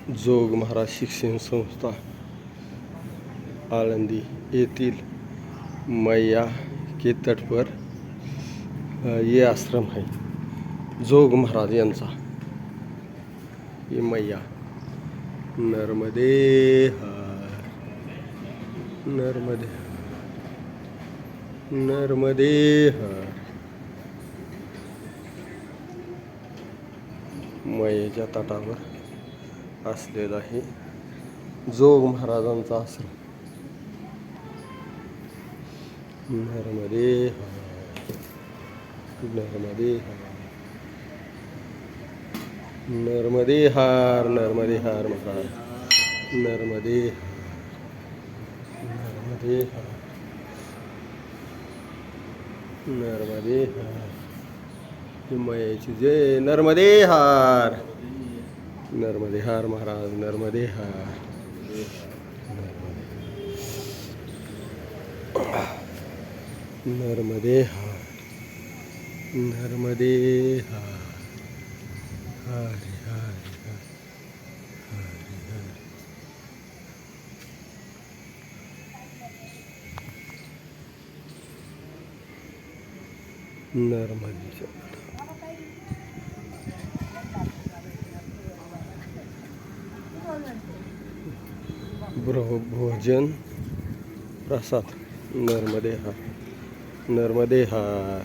जोग महाराज शिक्षण संस्था आळंदी येथील मैया के तट पर ये आश्रम है जोग महाराज यांचा। ये मैया नर्मदे हर नर्मदे नर्मदे हर। मैयाच्या तटावर असलेला आहे जोग महाराजांचा आश्रम। नर्मदे हर नर्मदे हर नर्मदे हर नर्मदे हर महाराज नर्मदे नर्मदे हर नर्मदे हर मैयाची जय। नर्मदे हर नर्मदे हर महाराज नर्मदे हर नर्मदे हर नर्मदे हर हरि हरि हरि हरि। नर्मदेच्या भोजन प्रसाद नर्मदे हर नर्मदे हर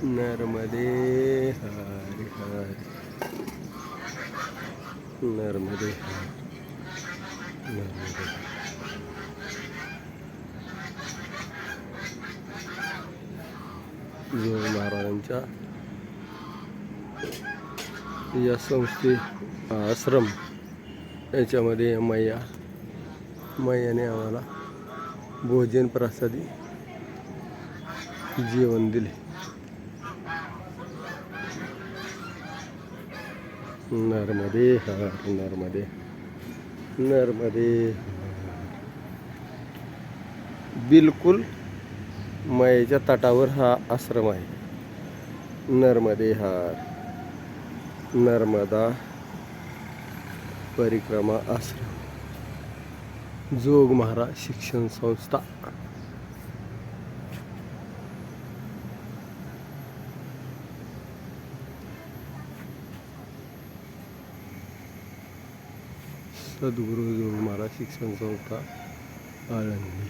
नर्मदे हरि हरि नर्मदे हर नर्मदे जोग महाराजांच्या या संस्थे आश्रम याच्यामध्ये मैयाने आम्हाला भोजन प्रसादी जेवण दिले। नर्मदे हर नर्मदे नर्मदे बिलकुल मैयाच्या तटावर हा आश्रम आहे। नर्मदे हर नर्मदा परिक्रमा आश्रम जोग महाराज शिक्षण संस्था। सद्गुरु जोग महाराज शिक्षण संस्था आळंदी।